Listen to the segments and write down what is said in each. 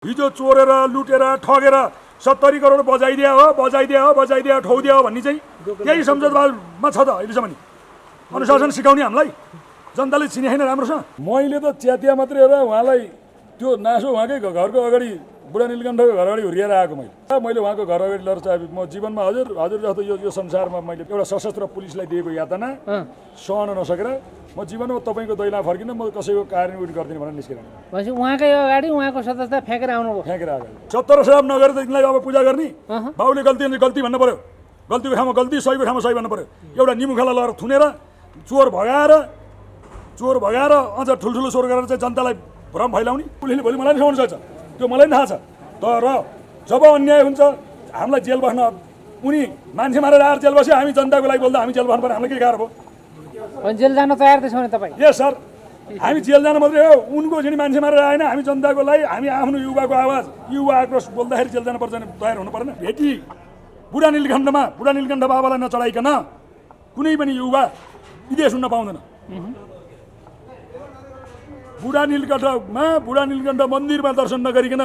हिजो चोरेर लुटेर ठगेर 70 करोड बजाइदिया हो ठौदिया हो भन्ने चाहिँ यही संसदमा छ त अहिलेसम्म नि। अनुशासन सिकाउने हामीलाई जनताले चिने छैन राम्रोसँग। मैले त च्यातिया मात्रै हो र उहाँलाई त्यो नासो उहाँकै घरको अगाडि बुढा नीलकण्ठको घर अगाडि हुर्किएर आएको मैले उहाँको घर अगाडि लडेर चाहिँ म जीवनमा हजुर जस्तो यो संसारमा मैले एउटा सशस्त्र पुलिसलाई दिएको यातना सहन नसकेर म जीवनमा तपाईँको दैला फर्किन म कसैको कार्यान्वयन गर्दिनँ भनेर निस्केर उहाँकै अगाडि उहाँको सदस्यता फ्याँकेर आउनुभयो। फ्याँकेर अगाडि 70 श्राप नगरेर त यिनलाई अब पूजा गर्ने बाउले गल्ती भन्नु पर्यो, गल्तीको ठाउँमा गल्ती सहीको ठाउँमा सही भन्नु पर्यो। एउटा निमुखाला लगेर थुनेर चोर भगाएर अझ ठुल्ठुलो स्वर गरेर चाहिँ जनतालाई भ्रम फैलाउने पुलिसले भोलि मलाई नि सक्छ, त्यो मलाई पनि थाहा छ। तर जब अन्याय हुन्छ हामीलाई जेल बस्न उनी मान्छे मारेर आएर जेल बस्यो, हामी जनताको लागि बोल्दा हामी जेल बस्नु पर्यो, हामीलाई के गाह्रो भयो? जेल जान तयार त्यसो भने तपाईँ? यस सर, हामी जेल जान मात्रै हो, उनको चाहिँ मान्छे मारेर आएन, हामी जनताको लागि हामी आफ्नो युवाको आवाज युवा आक्रोश बोल्दाखेरि जेल जानुपर्छ भने तयार हुनु परेन। भेटी बुढा नीलकण्ठ बाबालाई नचढाइकन कुनै पनि युवा विदेश हुन पाउँदैन। बुढा नीलकण्ठ मन्दिरमा दर्शन नगरिकन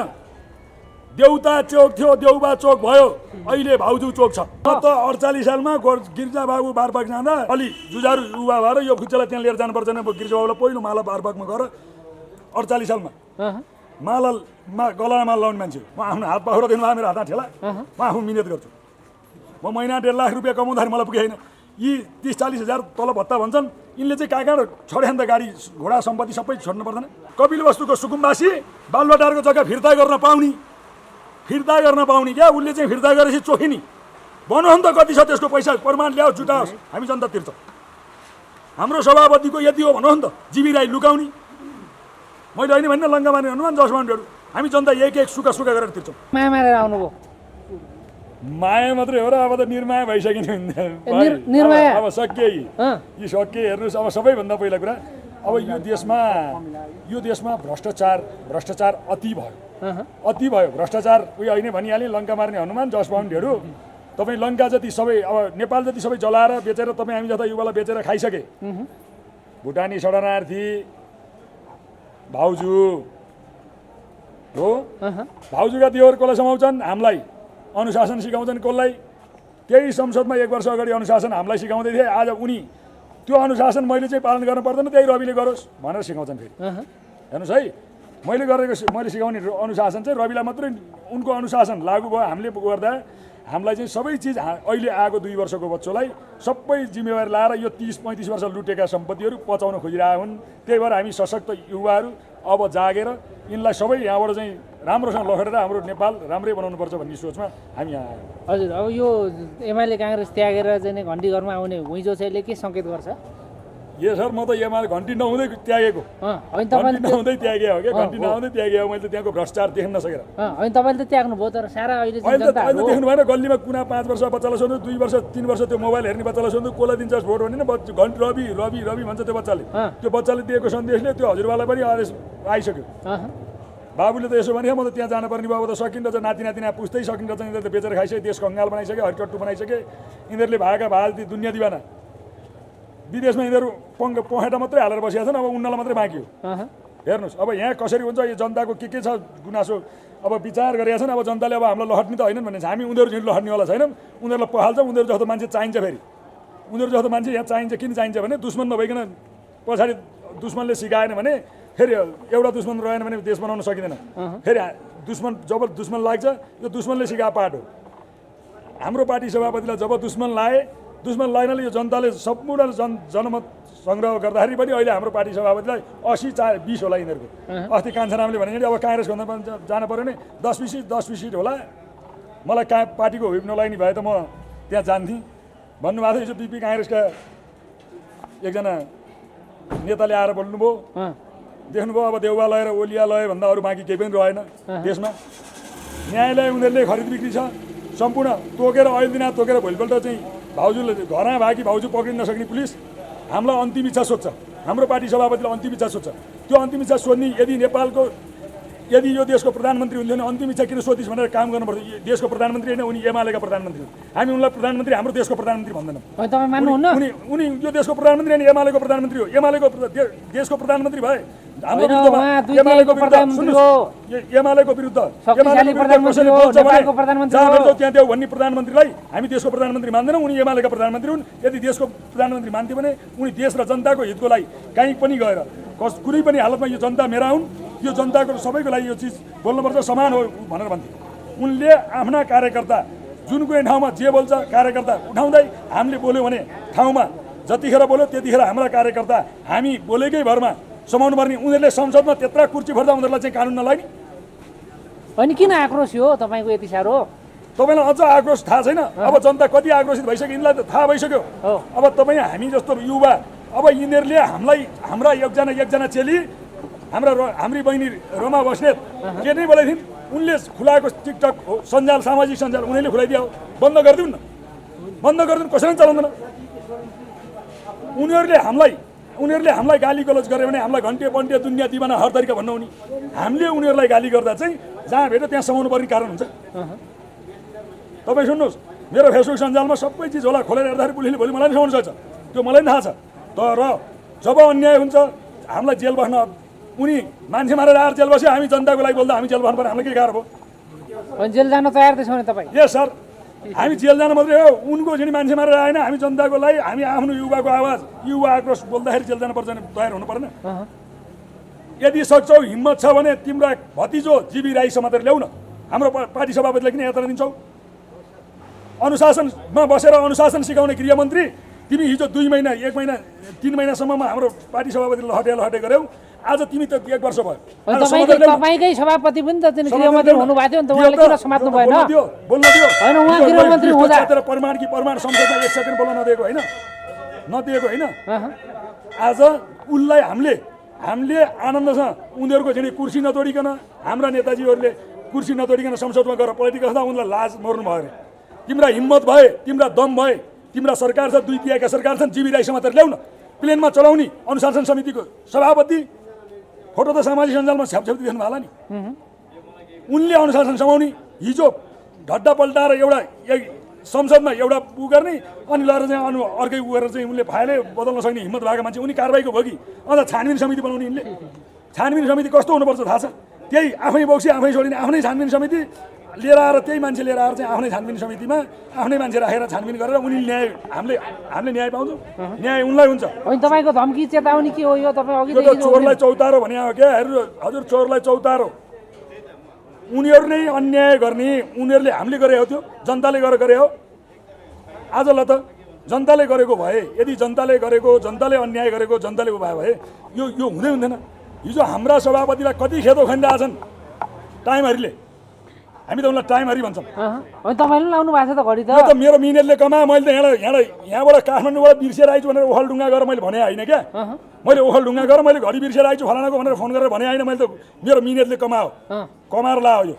देउता चोक थियो, देउबा चोक भयो, अहिले भाउजू चोक छ। त 48 सालमा गिर्जा बाबु बारबाग जाँदा अलि जुझारु युवा भएर यो खुच्चालाई त्यहाँ लिएर जानुपर्छ नि। गिर्जा बाबुलाई पहिलो माला बारबागमा गएर 48 सालमा माला गलामा माला लाउने मान्छे म आफ्नो हात पाखुरा दिनुभयो, मेरो हातमा ठेला, म आफू मिहिनेत गर्छु। म महिना 1.5 लाख रुपियाँ कमाउँदाखेरि मलाई पुगेन। यी 30-40 हजार तल भत्ता भन्छन्, यिनले चाहिँ कहाँ छोड्यान त गाडी घोडा सम्पत्ति सबै छोड्नु पर्दैन। कपिलवस्तुको सुकुम्बासी बालुवाटारको जग्गा फिर्ता गर्न पाउने क्या, उसले चाहिँ फिर्ता गरेपछि चोखिनी भन्नुहोस् त कति छ त्यसको पैसा, प्रमाण ल्याओस्, जुटाओस्, हामी जनता तिर्छौँ। हाम्रो सभापतिको यति हो भन्नुहोस् न त, जीवी राई लुकाउने मैले होइन भने लङ्का मार्ने हनुमान जसमानहरू हामी जनता एक सुका गरेर तिर्छौँ। माया मारेर आउनुभयो? माया मात्रै हो र अब त निर्माया भइसकिने अब सकिए यी सकिए। हेर्नुहोस् अब सबैभन्दा पहिला कुरा, अब यो देशमा भ्रष्टाचार अति भयो भ्रष्टाचार उयो होइन भनिहालेँ। लङ्का मार्ने हनुमान जस पाउन्डहरू तपाईँ लङ्का जति सबै अब नेपाल जति सबै जलाएर बेचेर तपाईँ हामी जता युवालाई बेचेर खाइसके। भुटानी शरणार्थी भाउजू हो, भाउजूका दियोर कसलाई समाउँछन्? हामीलाई अनुशासन सिकाउँछन्। कसलाई? त्यही संसदमा 1 वर्ष अगाडि अनुशासन हामीलाई सिकाउँदै थिए। आज उनी त्यो अनुशासन मैले चाहिँ पालन गर्न पर्दैन, त्यही रविले गरोस् भनेर सिकाउँछन्। फेरि हेर्नुहोस् है, मैले सिकाउने अनुशासन चाहिँ रविलाई मात्रै उनको अनुशासन लागू भयो। हामीले गर्दा हामीलाई चाहिँ सबै चिज अहिले आएको 2 वर्षको बच्चोलाई सबै जिम्मेवारी लाएर यो 30-35 वर्ष लुटेका सम्पत्तिहरू पचाउन खोजिरहेका हुन्। त्यही भएर हामी सशक्त युवाहरू अब जागेर यिनलाई सबै यहाँबाट चाहिँ राम्रोसँग लखेटेर हाम्रो नेपाल राम्रै बनाउनुपर्छ भन्ने सोचमा हामी यहाँ आयौँ। हजुर, अब यो एमाले काङ्ग्रेस त्यागेर चाहिँ घन्टी घरमा आउने हुइजो चाहिँले के सङ्केत गर्छ? ए सर, म त एमाले घन्टी नहुँदै त्यागेको, घन्टी नहुँदै त्यागे हो क्या, घन्टी नहुँदै त्यागे हो। मैले त त्यहाँको भ्रष्टाचार देख्न नसकेर। होइन, तपाईँले त त्याग्नु भयो, तर सारा अहिले अहिले देख्नु भएन? गल्लीमा कुना 5 वर्ष बच्चालाई सोध्नु, 2 वर्ष 3 वर्ष त्यो मोबाइल हेर्ने बच्चालाई सोध्नु, कसलाई दिन्छ भोट भन्ने घन्टी रवि भन्छ त्यो बच्चाले। त्यो बच्चाले दिएको सन्देशले त्यो हजुरबालाई पनि आइसक्यो। बाबुले त यसो भने म त त्यहाँ जानुपर्ने बाबु त सकिन्छ, नाति पुस्दै सकिन्छ। यिनीहरूले त बेचेर खाइसके, देश कङ्गाल बनाइसके, हरिकट्टु बनाइसके। यिनीहरूले भागा भाल दुनियाँ दिवाना। विदेशमा यिनीहरू पखेटा मात्रै हालेर बसेका छन्, अब उन्नलाई मात्रै बाँकी हो। हेर्नुहोस् अब यहाँ कसरी हुन्छ, यो जनताको के छ गुनासो अब विचार गरेका छन्। अब जनताले अब हामीलाई लहट्ने त होइन भने हामी उनीहरू झिन लहट्नेवाला छैनौँ। उनीहरूलाई पहाल्छ, उनीहरू जस्तो मान्छे चाहिन्छ। फेरि उनीहरू जस्तो मान्छे यहाँ चाहिन्छ। किन चाहिन्छ भने दुश्मन नभइकन पछाडि दुश्मनले सिकाएन भने फेरि एउटा दुश्मन रहेन भने देश बनाउन सकिँदैन। फेरि जब दुश्मन लाग्छ, यो दुश्मनले सिकाए पाठ हो। हाम्रो पार्टी सभापतिलाई जब दुश्मन लागेनले यो जनताले सम्पूर्ण जनमत सङ्ग्रह गर्दाखेरि पनि अहिले हाम्रो पार्टी सभापतिलाई 80-20 होला यिनीहरूको। अस्ति कान्छारामले भने अब काङ्ग्रेस भन्दा जान पऱ्यो भने 10-20 सिट होला, मलाई पार्टीको व्हिप नलाग्ने भए त म त्यहाँ जान्थेँ भन्नुभएको थियो। बिपी काङ्ग्रेसका एकजना नेताले आएर बोल्नुभयो, देख्नुभयो अब देउवा लय र ओलिया लय भन्दा अरू बाँकी केही पनि रहेन देशमा। न्यायालय उनीहरूले खरिद बिक्री छ सम्पूर्ण तोकेर, अहिले दिन तोकेर भोलिपल्ट चाहिँ भाउजूले घरमा भागी भाउजू पक्रिन नसक्ने पुलिस हामीलाई अन्तिम इच्छा सोध्छ। हाम्रो पार्टी सभापतिले अन्तिम इच्छा सोध्छ। त्यो अन्तिम इच्छा सोध्ने यदि नेपालको यदि यो देशको प्रधानमन्त्री हुन्थ्यो भने अन्तिम इच्छा किन सोधिस् भनेर काम गर्नु पर्थ्यो। देशको प्रधानमन्त्री होइन, उनी एमालेका प्रधानमन्त्री हुन्। हामी उनलाई प्रधानमन्त्री, हाम्रो देशको प्रधानमन्त्री भन्दैनौँ। तपाईँ मान्नुहुन्न? उनी यो देशको प्रधानमन्त्री होइन, एमालेको प्रधानमन्त्री हो। एमालेको देशको प्रधानमन्त्री भए हाम्रो एमालेको विरुद्ध त्यहाँ देऊ भन्ने प्रधानमन्त्रीलाई हामी देशको प्रधानमन्त्री मान्दैनौँ। उनी एमालेका प्रधानमन्त्री हुन्। यदि देशको प्रधानमन्त्री मान्थ्यो भने उनी देश र जनताको हितको लागि कहीँ पनि गएर कुनै पनि हालतमा यो जनता मेरा हुन्, यो जनताको सबैको लागि यो चिज बोल्नुपर्छ, समान हो भनेर भन्थे। उनले आफ्ना कार्यकर्ता जुन कुनै ठाउँमा जे बोल्छ कार्यकर्ता उठाउँदै हामीले बोल्यो भने ठाउँमा जतिखेर बोल्यो त्यतिखेर हाम्रा कार्यकर्ता हामी बोलेकै भरमा समाउनु पर्ने। उनीहरूले संसदमा त्यत्रा कुर्सी भर्दा उनीहरूलाई चाहिँ कानुन नलाग्ने। अनि किन आक्रोश हो तपाईँको यति साह्रो? तपाईँलाई अझ आक्रोश थाहा छैन? अब जनता कति आक्रोशित भइसक्यो यिनलाई त थाहा भइसक्यो। अब तपाईँ हामी जस्तो युवा, अब यिनीहरूले हाम्रा एकजना चेली हाम्री बहिनी रमा बस्नेत के नै बोलाइदिन्। उनले खुलाएको टिकटक सञ्जाल, सामाजिक सञ्जाल उनीहरूले खुलाइदियो। बन्द गरिदिउन् न, बन्द गरिदिउन्, कसैले चलाउँदैन। उनीहरूले हामीलाई गाली गलोच गर्यो भने हामीलाई घन्टे पन्टे दुनियाँ दिवाना हर तरिका भन्नु नि। हामीले उनीहरूलाई गाली गर्दा चाहिँ जहाँ भेट्यो त्यहाँ समाउनु पर्ने कारण हुन्छ। तपाईँ सुन्नुहोस्, मेरो फेसबुक सञ्जालमा सबै चिज होला खोलेर हेर्दाखेरि पुलिसले भोलि मलाई पनि समाउनु सक्छ, त्यो मलाई पनि थाहा छ। तर जब अन्याय हुन्छ हामीलाई जेल बस्न, उनी मान्छे मारेर आएर जेल बस्यो, हामी जनताको लागि बोल्दा हामी जेल बस्नु पर्यो, हामीलाई के गाह्रो भयो? जेल जान तयार त्यसो भने तपाईँ? ए सर, हामी जेल जान मात्रै हो, उनको झिनी मान्छे मारेर आएन। हामी जनताको लागि, हामी आफ्नो युवाको आवाज, युवा आक्रोश बोल्दाखेरि जेल जानुपर्छ भने तयार हुनु पर्ने। यदि सक्छौ, हिम्मत छ भने तिम्रो भतिजो जीवी राईसम्म मात्रै ल्याउ न। हाम्रो पार्टी सभापतिलाई किन यात्रा दिन्छौ? अनुशासनमा बसेर अनुशासन सिकाउने गृहमन्त्री तिमी हिजो 2 महिना 1 महिना 3 महिनासम्ममा हाम्रो पार्टी सभापतिले लहटे गर्यौ। आज तिमी त 1 वर्ष भयो। तपाईकै सभापति पनि त गृहमन्त्री हुनुभएको थियो नि त, उहाँले किन समात्नु भएन? बोल्न दियो हैन, उहाँ गृहमन्त्री हुँदा प्रमाण संसदमा 1 सेकेन्ड बोल्न नदिएको होइन। आज उनलाई हामीले आनन्दसँग उनीहरूको चाहिँ कुर्सी नतोडिकन, हाम्रा नेताजीहरूले कुर्सी नतोडिकन संसदमा गएर पोलिटिक्स गर्दा उनलाई लाज मर्नु भयो अरे। तिम्रा हिम्मत भए, तिम्रा दम भए, तिम्रा सरकार छ, 2 तिहाईका सरकार छन्, जीवी राईसम्म मात्र ल्याउन। प्लेनमा चलाउने अनुशासन समितिको सभापति फोटो त सामाजिक सञ्जालमा छ्यापछ्याप्ती देख्नु होला नि। उनले अनुशासन समाउने, हिजो ढड्डा पल्टाएर एउटा संसदमा एउटा उ गर्ने अनि लएर चाहिँ अर्कै उ गरेर चाहिँ उनले फाइलै बदल्न सक्ने हिम्मत भएको मान्छे उनी कारबाहीको भयो कि? अन्त छानबिन समिति बनाउने यिनले। छानबिन समिति कस्तो हुनुपर्छ थाहा छ? त्यही आफै बोक्सी आफै छोडिने आफ्नै छानबिन समिति लिएर आएर, त्यही मान्छे लिएर आएर चाहिँ आफ्नै छानबिन समितिमा आफ्नै मान्छे राखेर छानबिन गरेर उनी न्याय, हामीले न्याय पाउँछौँ, न्याय उनलाई हुन्छ। होइन, तपाईँको धम्की चेतावनी के हो यो? तपाईँ अघि चोरलाई चौतारो भने हो क्या? हजुर, चोरलाई चौतारो। उनीहरू नै अन्याय गर्ने, उनीहरूले हामीले गरे हो, त्यो जनताले गरे हो। आज ल त जनताले गरेको भए, यदि जनताले अन्याय गरेको जनताले उभा भए यो हुँदै हुन्थेन। हिजो हाम्रा सभापतिलाई कति खेदो खन्दा छन् टाइमहरूले, हामी त उनलाई टाइमहरू भन्छौँ। तपाईँले लाउनु भएको छ त घडी त? यो त मेरो मिनेटले कमा, मैले त यहाँबाट काठमाडौँबाट बिर्सेर आइछु भनेर ओखलढुङ्गा गरेर मैले भने होइन क्या। मैले ओखलढुङ्गा गरेर मैले घडी बिर्सेर आइछु फलानाको भनेर फोन गरेर भने होइन। मैले त मेरो मिनेटले कमाएर लाओ। यो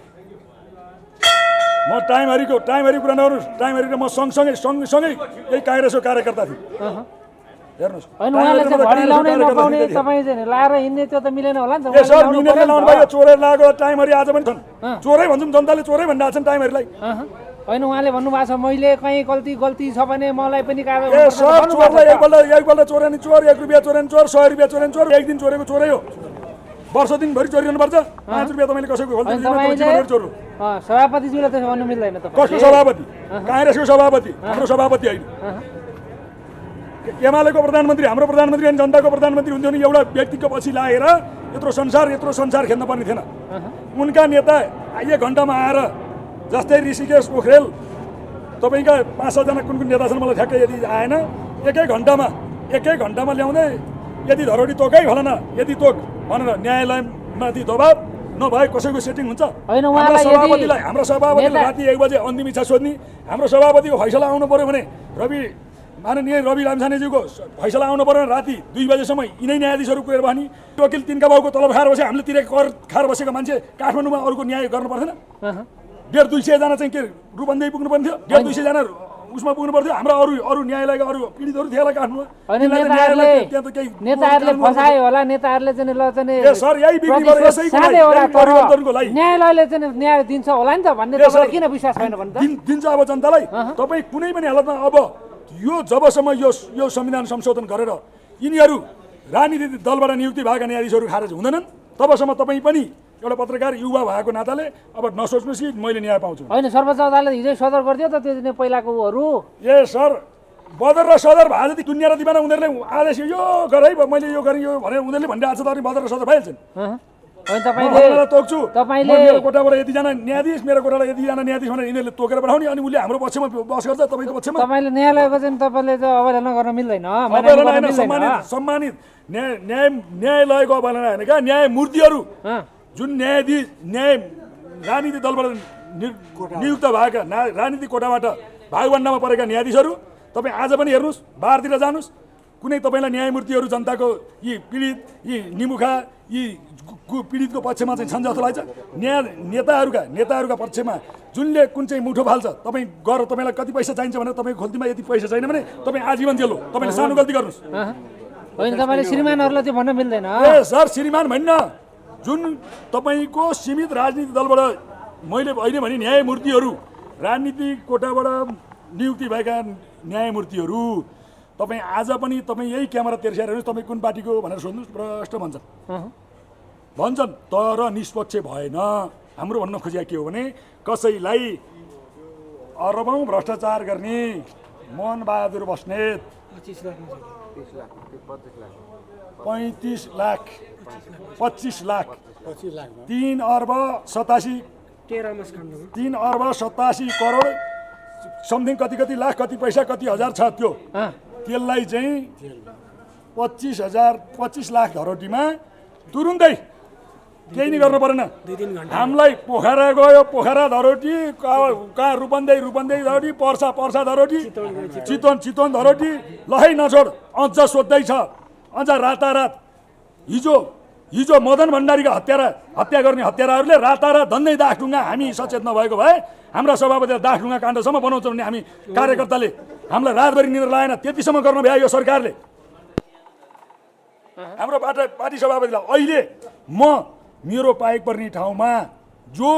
म टाइमहरू कुरा नगर्नु। टाइमहरू म सँगसँगै यही काङ्ग्रेसको कार्यकर्ता थिएँ। हेर्नुहोस्, उहाँले चाहिँ घडी लाउनै नपाउने, तपाईँ चाहिँ लाएर हिँड्ने, त्यो त मिलेन होला नि त। सर, मिनेटले लाउनु भयो, चोरेर लगाएको टाइमहरू आज पनि छन्। चोरै भन्छौँ, जनताले चोरै भनिरहेको छन् टाइमहरूलाई। होइन, उहाँले भन्नुभएको छ मैले कहीँ गल्ती छ भने मलाई पनि कारबाही। सर, चोरलाई एकपल्ट चोर्यो नि चोर, 1 रुपियाँ चोर्यो नि चोर, 100 रुपियाँ चोर्यो नि चोर, 1 दिन चोरेको चोरै हो। वर्ष दिनभरि चोरिरहनुपर्छ। 5 रुपियाँ तपाईँले कसैको चोर्नु? सभापतिज्यूले त्यसो भन्नु मिल्दैन। कसको सभापति? काङ्ग्रेसको सभापति, हाम्रो सभापति होइन। एमालेको प्रधानमन्त्री, हाम्रो प्रधानमन्त्री अनि जनताको प्रधानमन्त्री हुन्थ्यो नि, एउटा व्यक्तिको पछि लागेर यत्रो संसार खेल्न पर्ने थिएन। उनका नेता 1 घन्टामा आएर, जस्तै ऋषिकेश पोखरेल, तपाईँका 5-6 जना कुन नेता छन् मलाई ठ्याक्कै यदि आएन, एकै घन्टामा ल्याउँदै यदि धरोडी तोकै फलाना यदि तोक भनेर न्यायालयमाथि दबाब नभए कसैको सेटिङ हुन्छ? हाम्रो सभापतिलाई राति 1 बजे अन्तिम इच्छा सोध्ने, हाम्रो सभापतिको फैसला आउनु पर्यो भने माननीय रवि लामछानेज्यूको फैसला आउनु पर्यो भने राति 2 बजेसम्म यिनै न्यायाधीशहरू पुगेर बस्ने। वकिल तिनका बाउको तलब खाएर बसे, हामीले तिरेको कर खाएर बसेको मान्छे काठमाडौँमा अरूको न्याय गर्नु पर्दैन? 150-200 जना चाहिँ के रूपन्देही पुग्नु पर्ने थियो? 150-200 जना उसमा पुग्नु पर्थ्यो हाम्रो अरू न्यायालयका अरू पीडितहरू थिए होला काठमाडौँ होइन नेताहरूले फसायो होला नेताहरूले चाहिँ ल चाहिँ सर यही बिक्री गरेर यसैको परिवर्तनको लागि न्यायालयले चाहिँ न्याय दिन्छ होला नि त भन्ने तपाईँलाई किन विश्वास छैन भन्नु त दिन्छ अब जनतालाई तपाईँ कुनै पनि हालतमा अब यो जबसम्म यो संविधान संशोधन गरेर यिनीहरू राजनीतिक दलबाट नियुक्ति भएका न्यायाधीशहरू खारेज हुँदैनन् तबसम्म तपाईँ पनि एउटा पत्रकार युवा भएको नाताले अब नसोच्नुहोस् कि मैले न्याय पाउँछु होइन सर्वोच्च अदालत हिजो सदर गरिदियो त त्यो पहिलाको उहरू ए सर बदर र सदर भए जति दुनियाँ र दिमाग उनीहरूले आदेश यो गर है मैले यो गरेँ यो भनेर उनीहरूले भनिरहेको छ त अनि बदर र सदर भइहाल्छन् होइन तपाईँले तोक्छु तपाईँले मेरो कोटाबाट यतिजना न्यायाधीश मेरो कोटाबाट यतिजना न्यायाधीश भनेर यिनीहरूले तोकेर पठाउने अनि उसले हाम्रो पक्षमा बस गर्छ तपाईँको पक्षमा तपाईँले न्यायालयको चाहिँ तपाईँले चाहिँ अवहेलना गर्न मिल्दैन सम्मानित न्यायालयको अवहेलना होइन क्या न्यायमूर्तिहरू जुन न्यायाधीश राजनीतिक दलबाट नियुक्त भएका राजनीतिक कोटाबाट भागभण्डामा परेका न्यायाधीशहरू तपाईँ आज पनि हेर्नुहोस् बाहिरतिर जानुहोस् कुनै तपाईँलाई न्यायमूर्तिहरू जनताको यी पीडित यी निमुखा यी पीडितको पक्षमा चाहिँ छन् जस्तो लाग्छ नेताहरूका पक्षमा जुनले कुन चाहिँ मुठो फाल्छ तपाईँ गएर तपाईँलाई कति पैसा चाहिन्छ भनेर तपाईँको खोल्तीमा यति पैसा छैन भने तपाईँ आजीवन जेल हो तपाईँले सानो गल्ती गर्नुहोस् होइन तपाईँले श्रीमानहरूलाई त्यो भन्न मिल्दैन ए सर श्रीमान भन्न जुन तपाईँको सीमित राजनीतिक दलबाट मैले अहिले भने न्यायमूर्तिहरू राजनीतिक कोटाबाट नियुक्ति भएका न्यायमूर्तिहरू तपाईँ आज पनि तपाईँ यही क्यामेरा तेर्स्याएर हेर्नुहोस् तपाईँ कुन पार्टीको भनेर सोध्नुहोस् प्रष्ट भन्छन् तर निष्पक्ष भएन हाम्रो भन्न खोजेको के हो भने कसैलाई अरबौँ भ्रष्टाचार गर्ने मोहनबहादुर बस्नेत 25 लाख 3 अर्ब 87 करोड समथिङ कति लाख कति पैसा कति हजार छ त्यो त्यसलाई चाहिँ 25 लाख धरोटीमा तुरुन्तै केही नै गर्नु परेन हामीलाई पोखरा गयो पोखरा धरोटी कहाँ रूपन्देही धरोटी पर्सा धरोटी चितवन धरोटी लहै नछोड अझ सोध्दैछ अझ रातारात हिजो मदन भण्डारीका हत्या गर्ने हत्याराहरूले रातारात धन्दै दाखढुङ्गा हामी सचेत नभएको भए हाम्रा सभापतिलाई दाखढुङ्गा काण्डसम्म बनाउँछौँ भने हामी कार्यकर्ताले हामीलाई रातभरि निद्रा लागेन त्यतिसम्म गर्न भ्यायो यो सरकारले हाम्रो पार्टी सभापतिलाई अहिले मेरो पाएक पर्ने ठाउँमा जो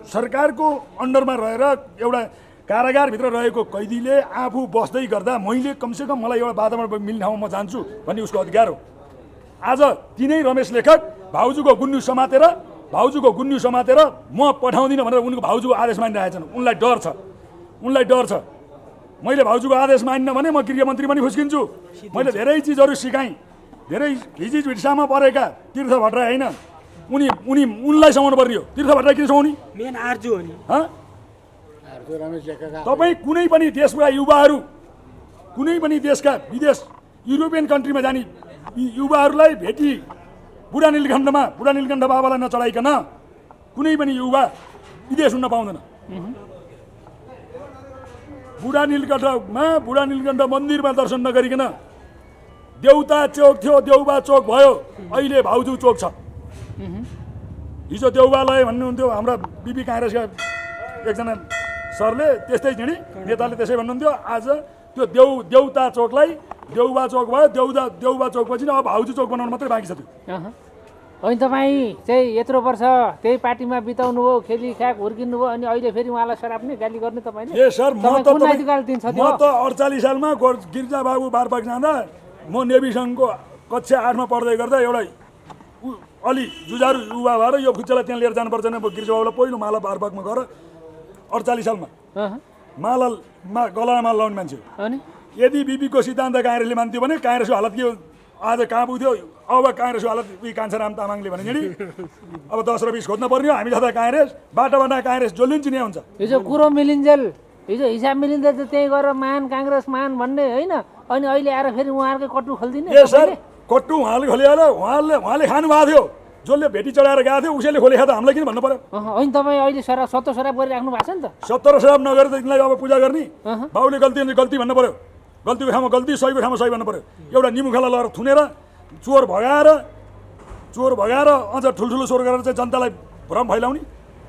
सरकारको अन्डरमा रहेर एउटा कारागारभित्र रहेको कैदीले आफू बस्दै गर्दा मैले कमसेकम मलाई एउटा वातावरण मिल्ने ठाउँमा म जान्छु भन्ने उसको अधिकार हो आज तिनै रमेश लेखक भाउजूको गुन्यु समातेर म पठाउँदिनँ भनेर उनको भाउजूको आदेश मानिरहेछन् उनलाई डर छ मैले भाउजूको आदेश मान्न भने म गृहमन्त्री पनि फुस्किन्छु मैले धेरै चिजहरू सिकाएँ धेरै हिजिज भिडसामा परेका तीर्थ भट्टराई होइन उनलाई समाउनु पर्ने हो तीर्थ भट्टराई किन समाउने मेन आर्जु हो नि तपाईँ कुनै पनि देशका युवाहरू कुनै पनि देशका विदेश युरोपियन कन्ट्रीमा जाने युवाहरूलाई भेटी बुढा नीलकण्ठ बाबालाई नचढाइकन कुनै पनि युवा विदेश हुन पाउँदैन बुढा नीलकण्ठ मन्दिरमा दर्शन नगरिकन देउता चोक थियो देउबा चोक भयो अहिले भाउजू चोक छ हिजो देउबालय भन्नुहुन्थ्यो हाम्रा बिपी काङ्ग्रेसका एकजना सरले त्यस्तै हिँडी नेताले त्यसै भन्नुहुन्थ्यो आज त्यो देउता चोकलाई देउबा चोक भयो देउबा चोकपछि अब भाउजू चोक बनाउनु मात्रै बाँकी छ त्यो होइन तपाईँ चाहिँ यत्रो वर्ष त्यही पार्टीमा बिताउनु भयो खेलिखाक हुर्किनु भयो अनि अहिले फेरि उहाँलाई सराप नै गाली गर्ने तपाईँले ए सर म त 48 सालमा गिर्जा बाबु बारबाग जाँदा म नेभी सङ्घको कक्षा 8मा पढ्दै गर्दा एउटा अलि जुझारु युवा भएर यो खुच्चालाई त्यहाँ लिएर जानुपर्छ भने गिर्जा बाबुलाई पहिलो माला बारबागमा गएर 48 सालमा मालामा गलामा माला लाउने मान्छे यदि बिपीको सिद्धान्त काङ्ग्रेसले मान्थ्यो भने काङ्ग्रेसको हालत के आज कहाँ पुग्थ्यो अब काङ्ग्रेसको हालत कान्छाराम तामाङले भने अब 10 र 20 खोज्न पर्ने हो हामी जता काङ्ग्रेस बाटामा काङ्ग्रेस जसले पनि चिने हुन्छ हिजो कुरो मिलिन्जेल हिजो हिसाब मिलिन्जेल त त्यही गरेर मान काङ्ग्रेस मान भन्ने होइन अनि अहिले आएर फेरि उहाँहरूकै कट्टु खोलिदिने ए सर कट्टु उहाँले खोलिहाल्यो उहाँले खानु भएको थियो जसले भेटी चढाएर गएको थियो उसैले खोलेको त हामीलाई किन भन्नु पर्यो होइन तपाईँ अहिले सत्तो शराब गरिराख्नु भएको छ नि त 70 शराब नगरेर त यिनलाई अब पूजा गर्ने बाउले गल्ती भन्नु पर्यो गल्तीको ठाउँमा गल्ती सहीको ठाउँमा सही भन्नु पर्यो एउटा निमुखालाई लगेर थुनेर चोर भगाएर अझ ठुल्ठुलो चोर गरेर चाहिँ जनतालाई भ्रम फैलाउने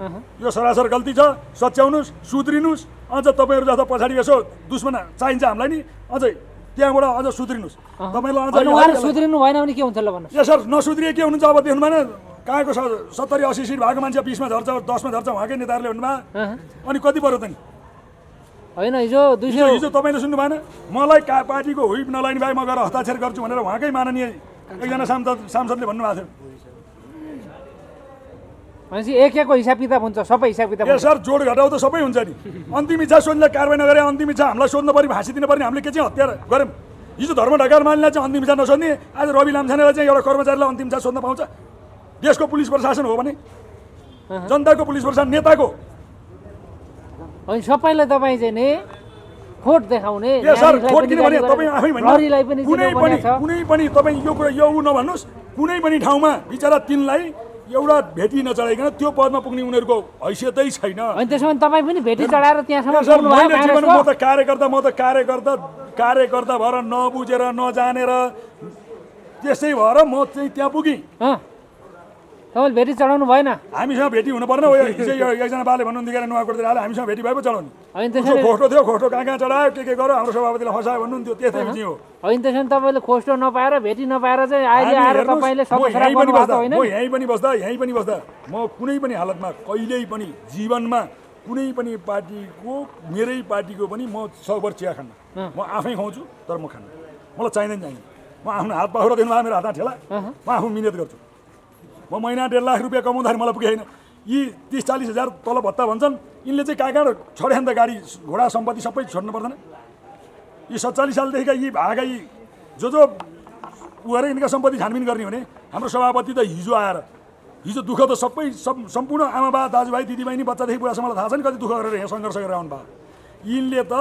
यो सरासर गल्ती छ, सच्याउनुहोस्, सुध्रिनुहोस्। अझ तपाईँहरू जस्तो पछाडि यसो दुश्मन चाहिन्छ हामीलाई नि, अझै त्यहाँबाट अझ सुध्रिनुहोस्। तपाईँलाई अझ उहाँहरू सुध्रिनु भएन भने के हुन्छ ल भन्नुहोस्। यो सर नसुध्रिए के हुनुहुन्छ अब देख्नु भएन, कहाँको 70-80 सिट भएको मान्छे 20 मा झर्छ, 10 मा झर्छ, उहाँकै नेताहरूले भन्नुभयो। अनि कति पऱ्यो त नि? होइन हिजो तपाईँले सुन्नु भएन, मलाई पार्टीको हुइप नलाइने भए म गएर हस्ताक्षर गर्छु भनेर उहाँकै माननीय एकजना सांसदले भन्नुभएको थियो। भनेपछि एकको हिसाब किताब हुन्छ, सबै हिसाब किताब ए सर, जोड घटाउ त सबै हुन्छ नि। अन्तिम इच्छा सोध्नलाई कारवाही नगरे, अन्तिम इच्छा हामीलाई सोध्नु पर्यो, फाँसी दिनु पर्ने, हामीले के चाहिँ हत्या गऱ्यौँ? हिजो धर्म ढकाल मानिलाई चाहिँ अन्तिम इच्छा नसोध्ने, आज रवि लामछानेलाई चाहिँ एउटा कर्मचारीलाई अन्तिम इच्छा सोध्न पाउँछ? देशको पुलिस प्रशासन हो भने, जनताको पुलिस प्रशासन, नेताको होइन सबैलाई तपाईँ चाहिँ नि खोट देखाउने। ए सर, खोट किन भने तपाईँ आफै भन्नु, कुनै पनि तपाईँ यो कुरा यो नभन्नुहोस्, कुनै पनि ठाउँमा बिचरा तिनलाई एउटा भेटी नचढाइकन त्यो पदमा पुग्ने उनीहरूको हैसियतै छैन। अनि त्यसो भने तपाईँ पनि भेटी चढाएर त्यहाँसम्म सर, मैले जीवनमा म त कार्यकर्ता भएर नबुझेर नजानेर त्यसै भएर म चाहिँ त्यहाँ पुगेँ। तपाईँले भेटी चढाउनु भएन? हामीसँग भेटी हुनु पर्ने हो। हिजो एकजना बाले भन्नुहुन्थ्यो क्या नुवाकोटतिर आले, हामीसँग भेटी भए पो चढाउने। होइन त्यसरी खोस्टो थियो, खोस्टो कहाँ कहाँ चढायो, के गर्यो, हाम्रो सभापतिले फसायो भन्नुहुन्थ्यो, त्यस्तै चाहिँ हो। होइन त्यसो भने तपाईँले खोस्टो नपाएर भेटी नपाएर चाहिँ अहिले आएर तपाईँले म यहीँ पनि होइन? बस्दा म कुनै पनि हालतमा कहिल्यै पनि जीवनमा कुनै पनि पार्टीको, मेरै पार्टीको पनि म 100 वर्ष चिया खान्न। म आफै खुवाउँछु, तर म खान्न, मलाई चाहिँदैन। म आफ्नो हात पाखुरा दिनुभयो, मेरो हातमा ठेला, म आफू मिहिनेत गर्छु। म महिना 1.5 लाख रुपियाँ कमाउँदाखेरि मलाई पुगेन। यी 30-40 हजार तल भत्ता भन्छन्, यिनले चाहिँ कहाँ कहाँ छोड्या नि त, गाडी घोडा सम्पत्ति सबै छोड्नु पर्दैन? यी 47 सालदेखिका यी भागा यी जो उहरू यिनका सम्पत्ति छानबिन गर्ने भने हाम्रो सभापति त हिजो आएर, हिजो दुःख त सम्पूर्ण आमाबा, दाजुभाइ, दिदीबहिनी, बच्चादेखि बुढासम्मलाई थाहा छ नि कति दुःख गरेर यहाँ सङ्घर्ष गरेर आउनुभयो। यिनले त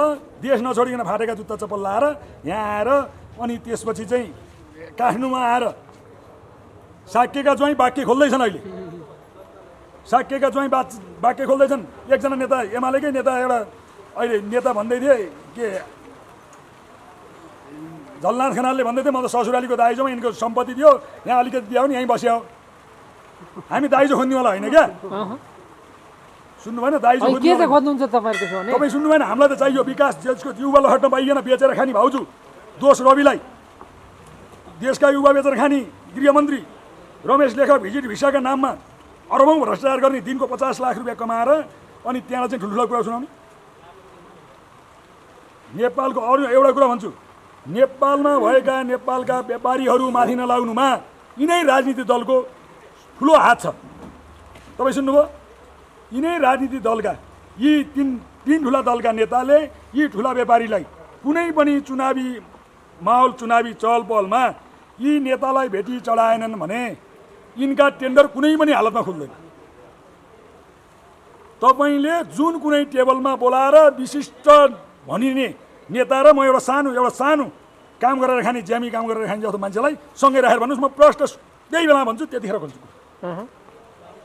देश नछोडिकन फाटेका जुत्ता चप्पल लाएर यहाँ आएर, अनि त्यसपछि चाहिँ काठमाडौँमा आएर साकेका ज्वाइँ बाक्य खोल्दैछन्। अहिले साकेका ज्वाइँ बाक्य खोल्दैछन्। एकजना नेता, एमालेकै नेता, एउटा अहिले नेता भन्दै थिए के झलनाथ खनालले भन्दै थिए, म त ससुरालीको दाइजोमा यिनको सम्पत्ति दियो, यहाँ अलिकति दियो नि यहीँ बस्यो। हामी दाइजो खोज्नेवाला होइन क्या, सुन्नु भएन? दाइजो खोज्नुहुन्छ तपाईँ सुन्नु भएन? हामीलाई त चाहियो विकास, जसको युवा लहट्न पाइएन, बेचेर खाने भाउजू, दोष रविलाई, देशका युवा बेचेर खाने गृहमन्त्री रमेश लेखक भिसाका नाममा अरबौँ भ्रष्टाचार गर्ने, दिनको 50 लाख रुपियाँ कमाएर अनि त्यहाँ चाहिँ ठुल्ठुलो कुरा सुनाउने। नेपालको अरू एउटा कुरा भन्छु, नेपालमा भएका नेपालका व्यापारीहरूमाथि नलाग्नुमा यिनै राजनीतिक दलको ठुलो हात छ। तपाईँ सुन्नुभयो? यिनै राजनीतिक दलका यी तीन ठुला दलका नेताले यी ठुला व्यापारीलाई कुनै पनि चुनावी माहौल, चुनावी चहलपहलमा यी नेतालाई भेटी चढाएनन् भने यिनका टेन्डर कुनै पनि हालतमा खुल्दैन। तपाईँले जुन कुनै टेबलमा बोलाएर विशिष्ट भनिने नेता र म एउटा सानो काम गरेर खाने, ज्यामी काम गरेर खाने जस्तो मान्छेलाई सँगै राखेर भन्नुहोस्, म प्रश्न त्यही बेला भन्छु, त्यतिखेर खोल्छु।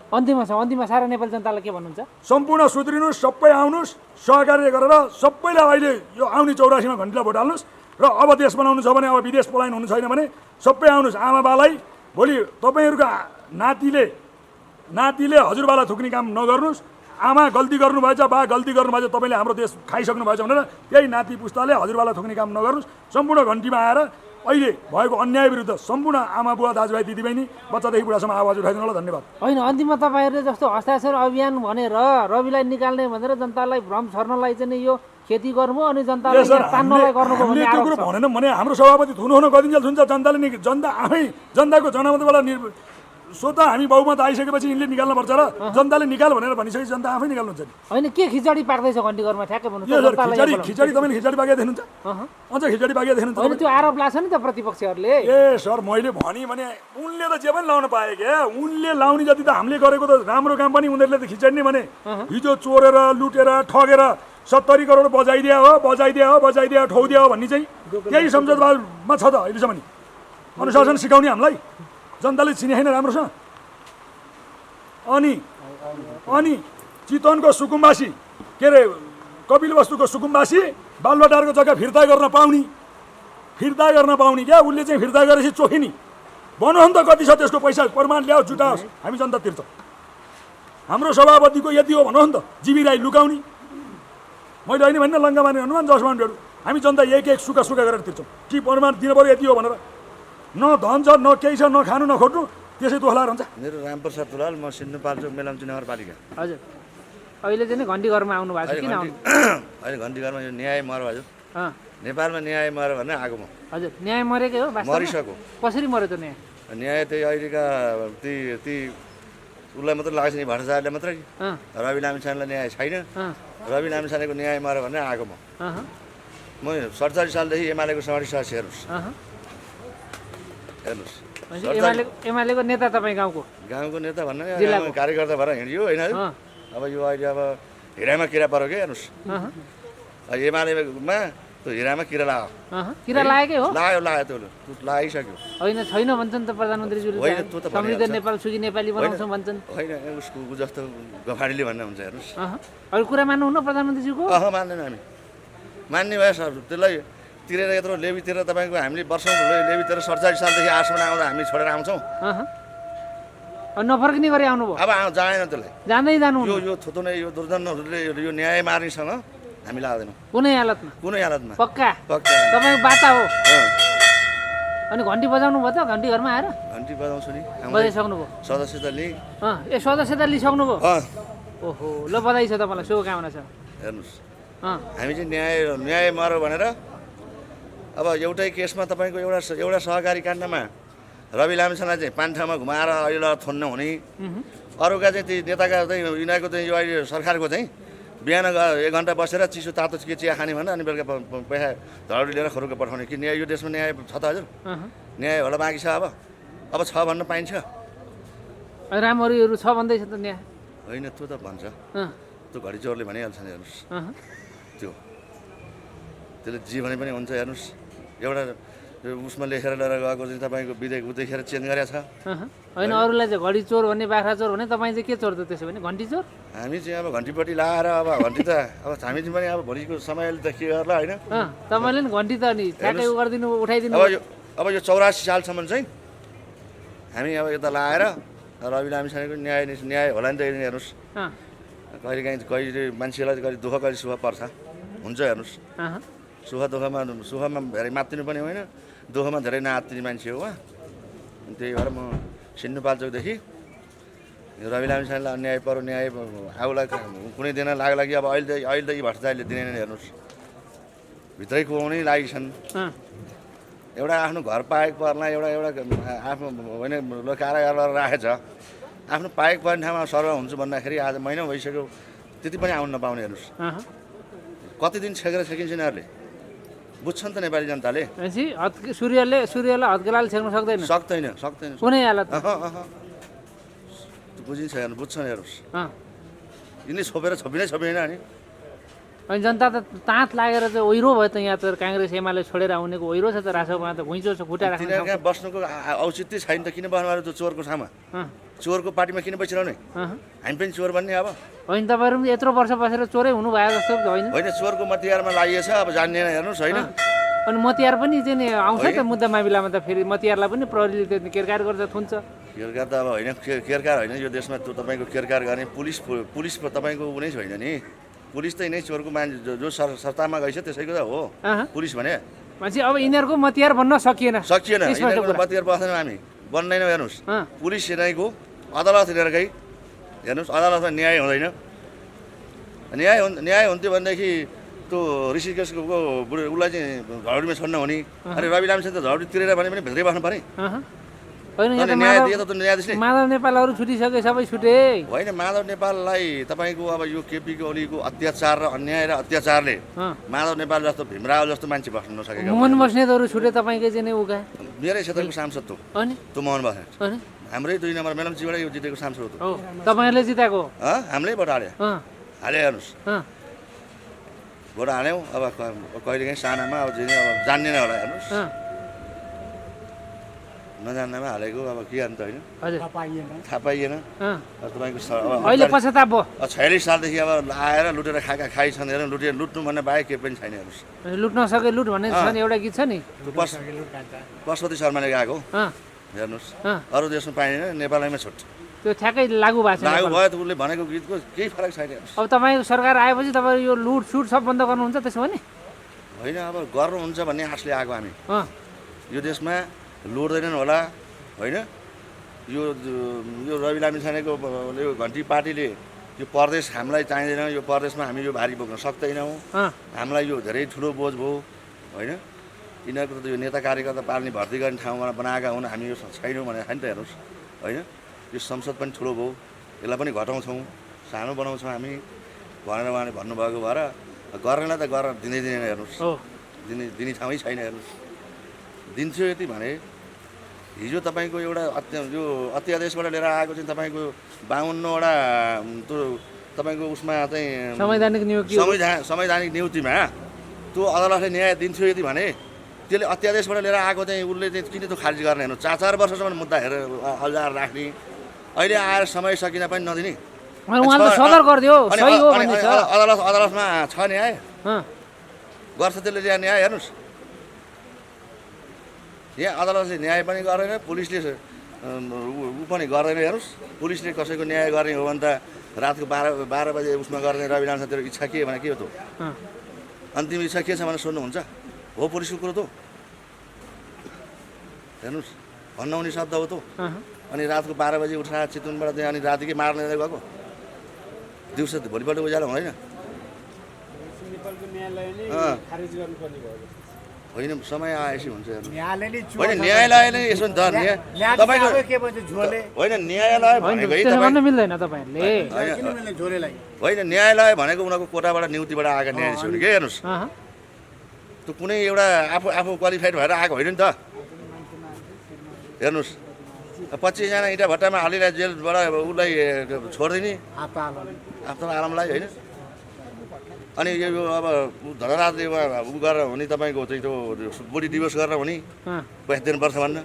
अन्तिममा सारा नेपाली जनतालाई के भन्नुहुन्छ? सम्पूर्ण सुध्रिनुहोस्, सबै आउनुहोस्, सहकार्य गरेर सबैलाई अहिले यो आउने 84मा घन्टीलाई भोट हाल्नुहोस्। र अब देश बनाउनु छ भने, अब विदेश पलायन हुनु छैन भने सबै आउनुहोस्। आमा बालाई भोलि तपाईँहरूका नातिले हजुरबालाई थुक्ने काम नगर्नुहोस्। आमा गल्ती गर्नुभएछ, बा गल्ती गर्नुभएछ, तपाईँले हाम्रो देश खाइसक्नु भएछ भनेर त्यही नाति पुस्ताले हजुरबालाई थुक्ने काम नगर्नुहोस्। सम्पूर्ण घन्टीमा आएर अहिले भएको अन्याय विरुद्ध सम्पूर्ण आमा बुवा, दाजुभाइ, दिदीबहिनी, बच्चादेखि बुढासम्म आवाज उठाइदिनु होला। धन्यवाद। होइन, अन्तिममा तपाईँहरूले जस्तो हस्ताक्षर अभियान भनेर रविलाई निकाल्ने भनेर जनतालाई भ्रम छर्नलाई चाहिँ यो खेती गर्नुभयो, अनि जनतालाई तान्नलाई गर्नुभयो भन्ने त्यो कुरो भनेन भने हाम्रो सभापति हुन गदिन्जेल हुन्छ। जनता आफै जनताको जनमतबाट स्वतः हामी बहुमत आइसकेपछि यिनले निकाल्नुपर्छ र जनताले निकाल भनेर भनिसकेपछि जनता आफै निकाल्नुहुन्छ नि। होइन, के खिचडी पाक्दैछ घन्टीघरमा ठ्याक्कै भन्नु? खिचडी तपाईँले खिचडी पाकेको देख्नुहुन्छ? अझ खिचडी पाकेको देख्नुहुन्छ? होइन, त्यो आरोप लाग्छ नि त प्रतिपक्षहरूले। ए सर, मैले भने उनले त जे पनि लाउन पाए क्या, उनले लाउने जति त हामीले गरेको त राम्रो काम पनि उनीहरूले त खिचडी नै भने। हिजो चोरेर, लुटेर, ठगेर 70 करोड बजाइदिया हो ठौदिया हो भन्ने चाहिँ त्यही संसदमा छ त अहिलेसम्म नि। अनुशासन सिकाउने हामीलाई जनताले चिने छैन राम्रोसँग। अनि चितवनको सुकुम्बासी, के अरे कपिलवस्तुको सुकुम्बासी बालुवाटारको जग्गा फिर्ता गर्न पाउने क्या, उसले चाहिँ फिर्ता गरेपछि चोखिनी भन्नुहोस् त कति छ त्यसको पैसा, प्रमाण ल्याओस्, जुटाओस्, हामी जनता तिर्छौँ। हाम्रो सभापतिको यति हो भन्नुहोस् नि त जीवी राई लुकाउने मैले होइन भने लङ्का मार्ने हनुमान जसमान भेडु हामी जनता एक एक सुक्खा सुक्खा गरेर तिर्छौँ कि प्रमाण दिनु पऱ्यो यति हो भनेर न धन छ न केही छ न खानु न खोज्नु त्यसै दोहोलाएर हुन्छ मेरो रामप्रसाद दुलाल म सिन्धुपाल्चोक मेलम्ची नगरपालिका हजुर अहिले चाहिँ नि घन्टी घरमा आउनु भएको छ किन आउनु अहिले घन्टीघरमा यो न्याय मर भयो अँ, नेपालमा न्याय मर भने आएको म हजुर न्याय मरेकै हो वास्तवमा? मरिसक्यो कसरी मर्यो त न्याय न्याय त्यही अहिलेका ती ती उसलाई मात्रै लाग्छ नि भट्टाचार्यले मात्रै अँ, रवि लामिछानेलाई न्याय छैन अँ, रवि लामिछानेको न्याय मर भने आएको अँ, म 47 सालदेखि एमालेको समावेश हेर्नुहोस् अँ। हेर्नुहोस् भनेपछि एमालेको नेता तपाईँ गाउँको गाउँको नेता भन्ने जिल्लाको। कार्यकर्ता भएर हिँड्यो होइन अँ, अब यो अहिले अब हिरामा किरा पऱ्यो क्या हेर्नुहोस् अँ, एमालेमा त्यो हिरामा किरा लाग्यो अँ। किरा लागेकै हो लाग्यो त्यो लागिसक्यो होइन छैन भन्छन् त प्रधानमन्त्रीज्यूले होइन, त्यो त समृद्ध भनिहाल्छ। नेपाल सुखी नेपाली बनाउँछौँ भन्छन् होइन उसको ऊ जस्तो गफाडीले भन्ने हुन्छ हेर्नुहोस् अँ, अरू कुरा मान्नुहुन्न प्रधानमन्त्रीज्यूको मान्दैन हामी मान्ने भयो सर त्यसलाई तिरेर यत्रो लेबी तिरेर तपाईँको हामीले वर्षौँ लेबी तिरेर 47 सालदेखि आसम्म आउँदा हामी छोडेर आउँछौँ अँ, नफर्किने गरी आउनुभयो अब जाएन त्यसलाई जाँदै जानु यो थुतुने यो दुर्जनहरूले यो न्याय मार्नेसँग हामी लाग्दैनौँ कुनै हालतमा कुनै हालतमा पक्का पक्का तपाईँको बाचा हो अँ, अनि घन्टी बजाउनु भयो त घन्टी घरमा आएर घन्टी बजाउँछु नि आउँदै बजाइसक्नुभयो सदस्यता लिएँ अँ ए सदस्यता लिइसक्नुभयो अँ ओहो ल बधाई छ तपाईँलाई शुभकामना छ हेर्नुहोस् अँ हामी चाहिँ न्याय मर्यो भनेर अब एउटै केसमा तपाईँको एउटा सहकारी काण्डमा रवि लामिछानेलाई चाहिँ पान्ठामा घुमाएर अहिले थोन्न हुने अरूका चाहिँ ती नेताका चाहिँ यिनीहरूको चाहिँ यो अहिले सरकारको चाहिँ बिहान 1 घन्टा बसेर चिसो तातो चिया खाने भने अनि बेलुका पैसा धडा लिएर खरुका पठाउने कि न्याय यो देशमा न्याय छ त हजुर अँ न्याय होला बाँकी छ अब छ भन्न पाइन्छ राम्ररीहरू छ भन्दैछ त न्याय होइन त्यो त भन्छ अँ त्यो घडी चोरले भनिहाल्छ नि हेर्नुहोस् अँ त्यो त्यसले जे भने पनि हुन्छ हेर्नुहोस् एउटा उसमा लेखेर लिएर गएको चाहिँ तपाईँको विधेयक देखेर चेन्ज गरेको छ अँ होइन अरूलाई चाहिँ घडी चोर भन्ने बाख्रा चोर भने तपाईँ चाहिँ के चोर त त्यसो भने घन्टी चोर हामी चाहिँ अब घन्टीपट्टि लाएर अब घन्टी त अब हामी चाहिँ पनि अब भोलिको समयले त के गर्ला होइन अँ तपाईँले नि घन्टी त अनि ठ्याक्कै गरिदिनु उठाइदिनु अब यो 84 सालसम्म चाहिँ हामी अब यता लाएर रवि लामिछानेको न्याय होला नि त हेर्नुहोस् अँ कहिले मान्छेलाई कहिले दुःख कहिले सुख पर्छ हुन्छ हेर्नुहोस् अँ सुखमा धेरै मात्तिनु पनि होइन दुःखमा धेरै नआत्तिने मान्छे हो उहाँ त्यही भएर म सिन्धुपाल्चोकदेखि यो रवि लामिछानेलाई अन्याय पऱ्यो न्याय आउलाई कुनै दिन लाग्ला कि अब अहिले त यी भट्टाचार्यले दिँदैन हेर्नुहोस् भित्रै कुहाउनै लागि छन् अँ एउटा आफ्नो घर पाएको पर्ला एउटा आफ्नो होइन कारागारमा राखेछ आफ्नो पाएको पर्ने ठाउँमा सर्व हुन्छु भन्दाखेरि आज महिना भइसक्यो त्यति पनि आउनु नपाउने हेर्नुहोस् अँ कति दिन छेकेर छेकिन्छ यिनीहरूले बुझ्छन् त नेपाली जनताले भनेपछि सूर्यलाई हत्केलाले छेक्न सक्दैन सक्दैन कुनै हालतमा बुझिन्छ हेर्नु बुझ्छन् हेर्नुहोस् अँ यिनले छोपिँदैन अनि अनि जनता त ताँत लागेर चाहिँ ओहिरो भयो त यहाँ त काङ्ग्रेस एमाले छोडेर आउनेको ओहिरो छ त रासोमा त घुइँचो छ खुट्टा राख्ने तिनीहरू कहाँ बस्नुको औचित्य छैन त किन बस्नु त्यो चोरको ठाउँमा अँ चोरको पार्टीमा किन बसिरहने अँ हामी पनि चोर भन्ने अब होइन तपाईँहरू पनि यत्रो वर्ष बसेर चोरै हुनु भयो जस्तो त होइन होइन चोरको मतियारमा लागिएछ अब जान्दैन हेर्नुहोस् होइन अनि मतियार पनि चाहिँ नि आउँछ त मुद्दा मामिलामा त फेरि मतियारलाई पनि प्रहरीले त्यो केरकार गर्छ थुन्छ केरकार त अब होइन केरकार होइन यो देशमा त्यो तपाईँको केरकार गर्ने पुलिस तपाईँको ऊ नै छैन नि पुलिस त यिनै चोरको मान्छे जो सत्तामा गइछ त्यसैको त हो पुलिस भने मान्छे अब यिनीहरूको मतियार भन्न सकिएन यिनीहरूको मतियार बस्दैनौँ हामी बन्दैनौँ हेर्नुहोस् पुलिस यिनीहरूको अदालत यिनीहरूकै हेर्नुहोस् अदालतमा न्याय हुँदैन न्याय हुन्थ्यो भनेदेखि त्यो ऋषिकेशको उसलाई चाहिँ झडीमा छोड्न हुने अनि रवि लामिछाने त झडी तिरेर भने पनि भित्रै बस्नु पऱ्यो होइन न्याय दिए त न्यायाधीशले माधव नेपालहरू छुटिसके सबै छुटे होइन माधव नेपाललाई तपाईँको अब यो केपी ओलीको अत्याचार र अन्याय र अत्याचारले माधव नेपाल जस्तो भीमराव जस्तो मान्छे बस्नु नसकेको मोहन बस्नेतहरू छुटे तपाईँकै चाहिँ उगा मेरै क्षेत्रको सांसद त अनि त्यो मोहन बस्नेत अनि हाम्रै 2 नम्बर मेलम्चीबाट यो जितेको सांसद हो हो तपाईँहरूले जिताएको हामीले भोट हाल्यो हेर्नुहोस् भोट हाल्यौँ अब कहिलेकाहीँ सानामा अब जान्दैन होला हेर्नुहोस् नजान्दामा हालेको अब के अन्त होइन थाहा पाइएन तपाईँको अहिले पश्चाताप भयो 46 सालदेखि अब आएर लुटेर खाइ छन् हेर्नु लुट्नु भन्ने बाहेक केही पनि छैन हेर्नुहोस् लुट्न सके लुट भन्ने छ नि एउटा गीत छ नि पशुपति शर्माले गाएको हेर्नुहोस् अरू देशमा पाइँदैन नेपालैमा छुट्छ त्यो ठ्याक्कै लागु भएको छैन लागु नेपालमा। भयो त उसले भनेको गीतको केही फरक छैन हेर्नुहोस्। अब तपाईँको सरकार आएपछि तपाईँ यो लुटसुट सब बन्द गर्नुहुन्छ त्यसो भने? होइन अब गर्नुहुन्छ भन्ने आशले आएको हामी। अँ यो देशमा लुट्दैनन् होला होइन। यो रवि लामिछानेको यो घन्टी पार्टीले यो प्रदेश हामीलाई चाहिँदैन, यो प्रदेशमा हामी यो भारी बोक्न सक्दैनौँ, अँ हामीलाई यो धेरै ठुलो बोझ भयो होइन। यिनीहरूको त यो नेता कार्यकर्ता पाल्ने भर्ती गर्ने ठाउँमा बनाएका हुन्, हामी यो छैनौँ भने होइन त हेर्नुहोस् होइन। यो संसद पनि ठुलो भयो, यसलाई पनि घटाउँछौँ, सानो बनाउँछौँ हामी भनेर उहाँले भन्नुभएको भएर गर्नेलाई त गरेर दिँदैन हेर्नुहोस्। हो दिने ठाउँै छैन हेर्नुहोस्। दिन्छु यति भने हिजो तपाईँको एउटा यो अध्यादेशबाट लिएर आएको चाहिँ तपाईँको 52वटा त्यो तपाईँको उसमा चाहिँ संवैधानिक नियुक्ति संवैधानिक नियुक्तिमा त्यो अदालतले न्याय दिन्छु यति भने त्यसले अध्यादेशबाट लिएर आएको चाहिँ उसले चाहिँ किन त्यो खारिज गर्ने हेर्नु। 4 वर्षसम्म मुद्दा हेरेर अल्झाएर राख्ने, अहिले आएर समय सकिन पनि नदिने। उहाँले त सदर गरिदियो सही हो भन्ने छ। अदालतमा छ न्याय अँ गर्छ त्यसले ल्याए न्याय हेर्नुहोस्। यहाँ अदालतले न्याय पनि गरेन, पुलिसले ऊ पनि गर्दैन हेर्नुहोस्। पुलिसले कसैको न्याय गर्ने हो भने त रातको 12 बजे उसमा गर्ने रवि लामिछाने तेरो इच्छा के भने के हो त? अन्तिम इच्छा के छ भनेर सोध्नुहुन्छ हो पुलिसको कुरो त हेर्नुहोस्। भन्न हुने शब्द हो त। अनि रातको 12 बजे उठा चितवनबाट त्यहाँ अनि रातिकै मार्न गएको, दिउँसो भोलिपल्ट उज्यालो हुँदैन होइन। समय आएपछि हुन्छ होइन। न्यायालयले यसो नि त तपाईँको होइन न्यायालय भनेको त्यसो भन्न मिल्दैन तपाईँहरूले। होइन न्यायालय भनेको उनीहरूको कोटाबाट नियुक्तिबाट आएका न्यायाधीशहरू के हेर्नुहोस्। त्यो कुनै एउटा आफू क्वालिफाइड भएर आएको होइन नि त हेर्नुहोस्। 25 जना इँटा भट्टामा हालिरहेको जेलबाट उसलाई छोडिदिने आफ्टर आलमलाई होइन। अनि यो अब धनराजले उ गरेर हुने तपाईँको चाहिँ त्यो बुढी दिवस गरेर हुने पैसा दिनुपर्छ भन्न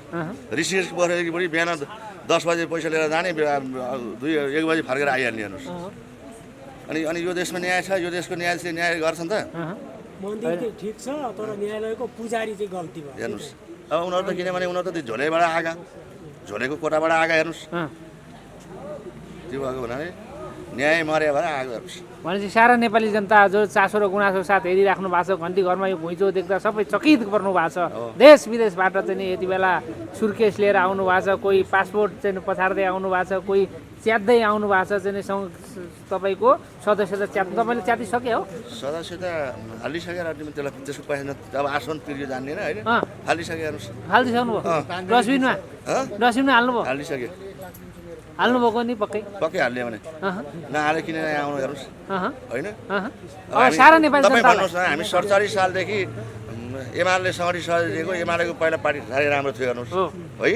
ऋषिकेश बसेको बुढी बिहान 10 बजे पैसा लिएर जाने 1 बजे फर्केर आइहाल्ने हेर्नुहोस्। अनि यो देशमा न्याय छ, यो देशको न्यायाधीशले न्याय गर्छ नि त मन्दिर चाहिँ ठिक छ तर न्यायालयको पुजारी चाहिँ गल्ती भयो हेर्नुहोस्। अब उनीहरू त किनभने उनीहरू त त्यो झोलेबाट आएका, झोलेको कोटाबाट आएका हेर्नुहोस्। त्यो भएको हुनाले न्याय मर्या भएर आएको हेर्नुहोस्। भनेपछि सारा नेपाली जनता जो चासो र गुनासो साथ हेरिराख्नु भएको छ, घन्टी घरमा यो घुइँचो देख्दा सबै चकित पर्नु भएको छ। देश विदेशबाट चाहिँ नि यति बेला सुर्केस लिएर आउनु भएको छ, कोही पासपोर्ट चाहिँ पछाड्दै आउनु भएको छ, कोही च्यात्दै आउनु भएको छ चाहिँ तपाईँको सदस्यता तपाईँले च्यातिसके हो? सदस्यता हालिसकेर त्यसलाई त्यसको पैसा अब आसन तिर्यो जान्दैन होइन। हालिसके हेर्नुहोस्। हालिदिइसक्नु भयो डस्टबिनमा हाल्नुभयो? हालिसके हाल्नुभएको नि पक्कै हाल्यो भने नहाले किन आउनु हेर्नुहोस् होइन। सारा नेपाली तपाईँ भन्नुहोस् न हामी 47 सालदेखि एमाले सङ्गठित दिएको एमालेको पहिला पार्टी साह्रै राम्रो थियो हेर्नुहोस् है।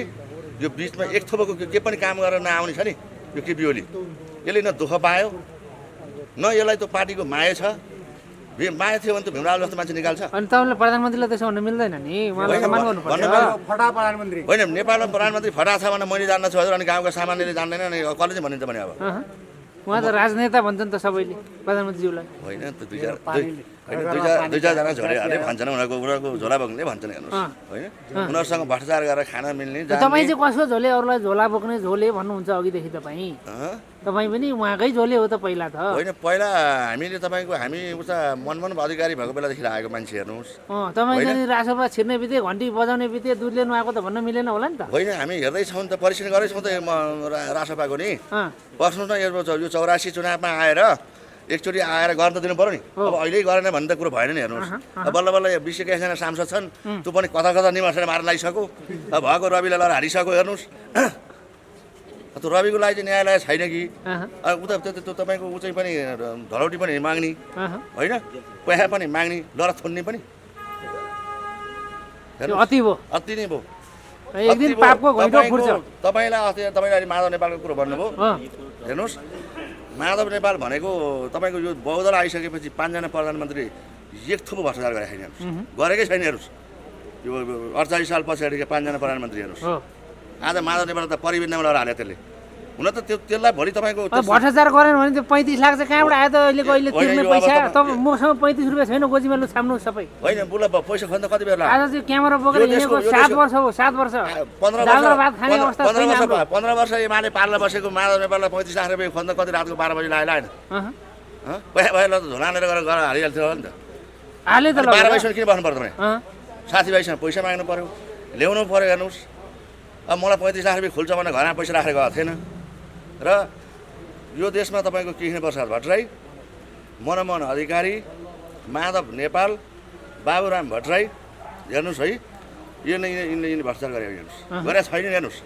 यो बिचमा एक थोपको के पनि काम गरेर नआउने छ नि यो केपी ओली, यसले न दुःख पायो न यसलाई त्यो पार्टीको माया छ। माया थियो भने त भीमराव जस्तो मान्छे निकाल्छ। अनि तपाईँले प्रधानमन्त्रीलाई त्यसो भन्नु मिल्दैन नि, उहाँलाई सम्मान गर्नुपर्छ। होइन नेपालमा प्रधानमन्त्री फटा छ भने मैले जान्न छु हजुर। अनि गाउँका सामान्यले जान्दैन अनि कसले चाहिँ भनिन्छ भने अब उहाँ त राजनेता भन्छन् त सबैले प्रधानमन्त्रीज्यूलाई। होइन त दुई चारजना झोलेहरूले भन्छन्, उनीहरूको झोला बोक्ने भन्छन् हेर्नुहोस् होइन। उनीहरूसँग भ्रष्टाचार गरेर खान मिल्ने। तपाईँ चाहिँ कसको झोले, अरूलाई झोला बोक्ने झोले भन्नुहुन्छ अघिदेखि तपाईँ? तपाईँ पनि उहाँकै झोले हो त पहिला त? होइन पहिला हामीले तपाईँको हामी उता मनमोहन अधिकारी भएको बेलादेखि आएको मान्छे हेर्नुहोस्। तपाईँ चाहिँ रासोपा छिर्ने बित्तिकै घन्टी बजाउने बित्तिकै दुध लिनु आएको त भन्न मिलेन होला नि त? होइन हामी हेर्दैछौँ नि त, परीक्षण गर्दैछौँ त रासोपाको नि। बस्नुहोस् न यो 84 चुनावमा आएर एकचोटि आएर गर्न त दिनु पऱ्यो नि। अब अहिले गरेन भने त कुरो भएन नि हेर्नुहोस्। बल्ल बल्ल 20 एकजना सांसद छन्, त्यो पनि कता कता निमासेर मार्न लागिसक्यो। अब भएको रविलाई लगेर हारिसक्यो हेर्नुहोस्। त्यो रविको लागि चाहिँ न्यायालय छैन कि उता त्यो तपाईँको ऊ चाहिँ पनि धरौटी पनि माग्ने होइन, पैसा पनि माग्ने, लर थुन्ने पनि अति भयो, अति नै भयो। एक दिन पापको घैँटो फुट्छ। तपाईँले अहिले माधव नेपालको कुरो भन्नुभयो हेर्नुहोस्। माधव नेपाल भनेको तपाईँको यो बहुदल आइसकेपछि 5 जना प्रधानमन्त्री एक थोपो भ्रष्टाचार गरेका छैन हेर्नुहोस्, गरेकै छैन हेर्नुहोस्। यो 48 साल पछाडिका 5 जना प्रधानमन्त्री हेर्नुहोस्। आज माधव नेपाल त परिवेदनमा लगेर हाल्यो त्यसले हुन त त्यसलाई भोलि तपाईँको भ्रष्टाचार गरेन भने त्यो 35 लाख चाहिँ कहाँबाट आयो त अहिलेको अहिले तिर्ने होइन, यो अब पैसा तपाईँ- तपाईँ मसँग 35 रुपियाँ छैन गोजीमा लु छाम्नु सबै होइन बुला पैसा खोज्दा कति बेला आज चाहिँ क्यामेरा बोकेर यो देशको- हिँडेको यो 7 देशको- वर्ष हो 7 वर्ष 15 दाल र वर्ष भात खाने अवस्था छैन हाम्रो। 15 वर्ष एमाले पाल्न बसेको माधव नेपाललाई 35 लाख रुपियाँ खोज्दा कति रातको 12 बजी लाग्यो होइन अहँ। पहिला त झोलानेर गरेर हालिहाल्थ्यो नि त हाले त 12 लगेर बजीसम्म किन बस्नु पर्दैन अँ। साथीभाइसँग पैसा माग्नु पर्यो ल्याउनु पर्यो हेर्नुहोस् अब मलाई 35 लाख रुपियाँ खुल्छ भने घरमा पैसा राखेर गएको थिएन र यो देशमा तपाईँको कृष्ण प्रसाद भट्टराई मनमोहन अधिकारी माधव नेपाल बाबुराम भट्टराई हेर्नुहोस् है यो नै यिनले भ्रष्टाचार गरे हेर्नुहोस् गरेका छैन हेर्नुहोस्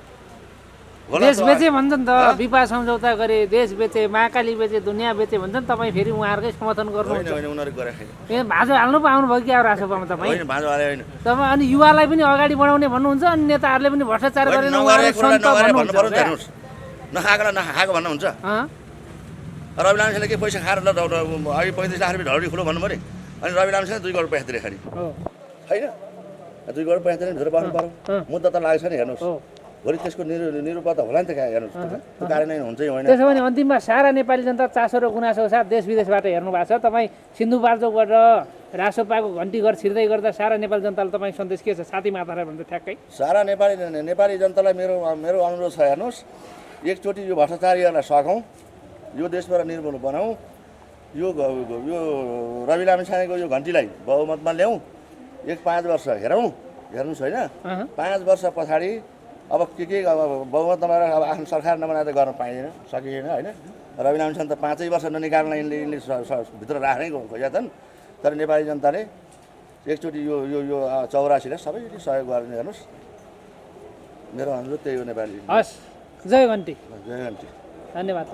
होला देश त- बेचे भन्छ नि त विपा सम्झौता गरे देश बेचे महाकाली बेचे दुनियाँ बेचे भन्छ नि तपाईँ फेरि उहाँहरूकै समर्थन होइन गर्नुहुन्छ होइन उनीहरू गरेका छैन ए भाजो हाल्नु पो आउनुभयो कि अब रासोपामा तपाईँ होइन भाँजो हाले होइन तपाईँ अनि युवालाई पनि अगाडि बढाउने भन्नुहुन्छ अनि नेताहरूले पनि भ्रष्टाचार गरेन नगरेको उहाँहरू कुरालाई सन्त नगरे भन्नुहुन्छ भन्नु पर्यो नि त क्या? हेर्नुहोस् नखाएकोलाई नखाएको भन्नुहुन्छ अँ? रवि लामिछाने के पैसा खाएर ल अघि 35 लाख रुपियाँ ढौडी खुलो भन्नु पऱ्यो अनि रवि लामिछाने 2 करोड पैसा तिरे खाने हो होइन 2 करोड पैसा तिरेर भित्र पाउनु पर्यो मुद्दा त लागेको छ नि हेर्नुहोस् हो भोलि त्यसको निरूपता होला नि त कहाँ हेर्नुहोस् त्यो कार्यान्वयन हुन्छ कि होइन त्यसो भने अन्तिममा सारा नेपाली जनता चासो र गुनासोको साथ देश विदेशबाट हेर्नु भएको छ तपाईँ सिन्धुपाल्चोकबाट रासोपाको घन्टीघर छिर्दै गर्दा सारा नेपाली जनतालाई तपाईँ सन्देश के छ साथी मातालाई भन्छ ठ्याक्कै सारा नेपाली जनतालाई मेरो अनुरोध छ हेर्नुहोस् एकचोटि यो भ्रष्टाचारीहरूलाई सघौँ यो देशबाट निर्मूल बनाऊँ यो रवि लामिछानेको यो घन्टीलाई बहुमतमा ल्याउँ 5 वर्ष हेर्नुहोस् होइन 5 वर्ष पछाडि अब के अब बहुमत नभएर अब आफ्नो सरकार नबनाएर त गर्न पाइँदैन सकिएन होइन रवि लामिछाने त 5 वर्ष ननिकाल्न यिनले भित्र राख्नै खोजेका छन् तर नेपाली जनताले एकचोटि यो यो यो 84लाई सबैले सहयोग गर्ने हेर्नुहोस् मेरो अनुरोध त्यही हो नेपाली हस् जय घन्टी जय घन्टी धन्यवाद